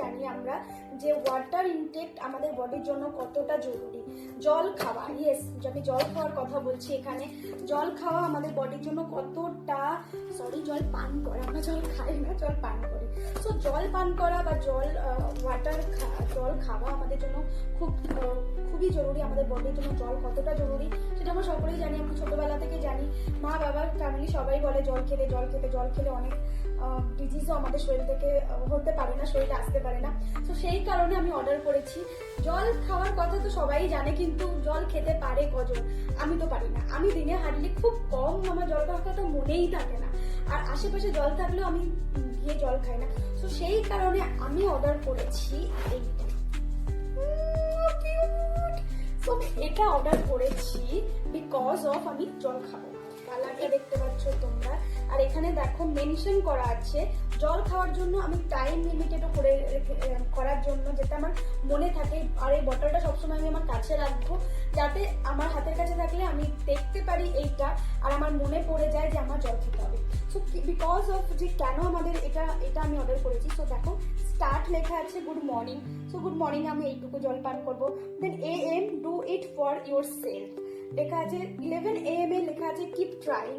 জানি আমরা যে ওয়াটার ইনটেক আমাদের বডির জন্য কতটা জরুরি। জল খাওয়া, ইয়েস, আমি জল খাওয়ার কথা বলছি এখানে। জল খাওয়া আমাদের বডির জন্য কতটা, জল পান করা, আমরা জল খাই না, জল পান করি। সো জল পান করা বা জল খাওয়া আমাদের জন্য খুবই জরুরি। আমাদের বডির জন্য জল কতটা জরুরি সেটা আমরা সকলেই জানি, আমরা ছোটবেলা থেকে জানি। মা বাবার ফ্যামিলি সবাই বলে জল খেলে অনেক ডিজিজও আমাদের শরীর থেকে হতে পারে না, শরীরে আসতে পারে না। তো সেই কারণে আমি অর্ডার করেছি। জল খাওয়ার কথা তো সবাই জানে, কিন্তু জল খেতে পারে কজন? আমি তো পারি না। আমি দিনে হার্ডলি খুব কম, আমার জল খাওয়ার কথা মনেই থাকে না। আর আশেপাশে জল থাকলেও আমি গিয়ে জল খাই না। তো সেই কারণে আমি অর্ডার করেছি এইটা। তো আমি এটা অর্ডার করেছি বিকজ অফ আমি জল খাবো। কালারটা দেখতে পাচ্ছ তোমরা। আর এখানে দেখো মেনশন করা আছে জল খাওয়ার জন্য আমি টাইম লিমিটেডও করার জন্য, যেটা আমার মনে থাকে। আর এই বটলটা সবসময় আমি আমার কাছে রাখবো, যাতে আমার হাতের কাছে থাকলে আমি দেখতে পারি এইটা, আর আমার মনে পড়ে যায় যে আমার জল খেতে হবে। সো বিকজ অফ যে কেন আমাদের এটা আমি অর্ডার করেছি। সো দেখো স্টার্ট লেখা আছে good morning. So good morning আমি এইটুকু জল পান করবো। Then AM do it for yourself লেখা আছে। 11 AM এ লেখা আছে keep trying.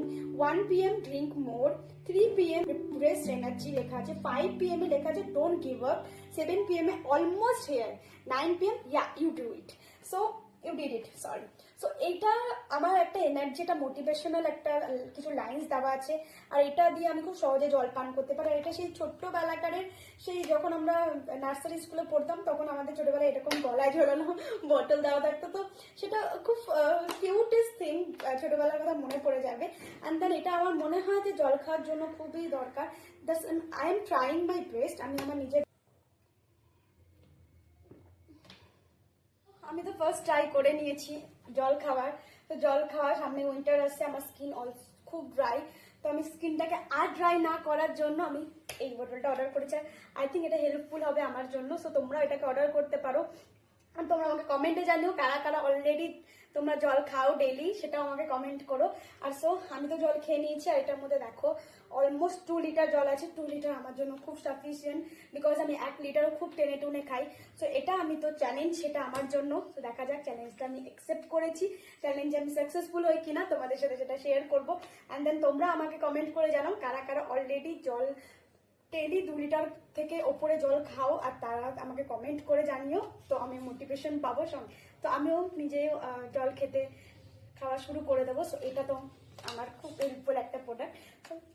1 PM drink more. 3 PM rest energy লেখা আছে। 5 PM এ লেখা আছে ডোন্ট গিভ আপ। 7 PM এ almost here. 9 PM you do it. So you did it, sorry. So এইটা আমার একটা এনার্জি, একটা মোটিভেশনাল একটা কিছু লাইন্স দেওয়া আছে। আর এটা দিয়ে আমি খুব সহজে জল পান করতে পারি। আর এটা সেই ছোট্টবেলাকারের, সেই যখন আমরা নার্সারি স্কুলে পড়তাম তখন আমাদের ছোটবেলায় এরকম গলায় ঝোলানো বটল দেওয়া থাকতো। তো সেটা খুব কিউটেস্ট থিং, ছোটবেলার কথা মনে পড়ে যাবে। অ্যান্ড দেন এটা আমার মনে হয় যে জল খাওয়ার জন্য খুবই দরকার। I am trying my best. আমি আমার নিজের, আমি তো ফার্স্ট ট্রাই করে নিয়েছি জল খাওয়ার। তো জল খাওয়া, সামনে উইন্টার আসছে, আমার স্কিন খুব ড্রাই। তো আমি স্কিনটাকে আর ড্রাই না করার জন্য আমি এই বোতলটা অর্ডার করেছি। আই থিঙ্ক এটা হেল্পফুল হবে আমার জন্য। সো তোমরা এটাকে অর্ডার করতে পারো। আর তোমরা আমাকে কমেন্টে জানিও কারা কারা অলরেডি তোমরা জল খাও ডেইলি, সেটাও আমাকে কমেন্ট করো। আর সো আমি তো জল খেয়ে নিয়েছি। আর এটার মধ্যে দেখো অলমোস্ট 2 লিটার জল আছে। 2 লিটার আমার জন্য খুব সাফিসিয়েন্ট, বিকজ আমি 1 লিটারও খুব টেনে টুনে খাই। সো এটা আমি তো চ্যালেঞ্জ, সেটা আমার জন্য। তো দেখা যাক, চ্যালেঞ্জটা আমি অ্যাকসেপ্ট করেছি। চ্যালেঞ্জে আমি সাকসেসফুল হই কিনা তোমাদের সাথে সেটা শেয়ার করবো। অ্যান্ড দেন তোমরা আমাকে কমেন্ট করে জানাও কারা কারা অলরেডি জল ডেইলি 2 লিটার থেকে ওপরে জল খাও। আর তারা আমাকে কমেন্ট করে জানিও, তো আমি মোটিভেশন পাবো সঙ্গে। তো আমিও নিজেও জল খাওয়া শুরু করে দেবো। সো এটা তো আমার খুব হেল্পফুল একটা প্রোডাক্ট।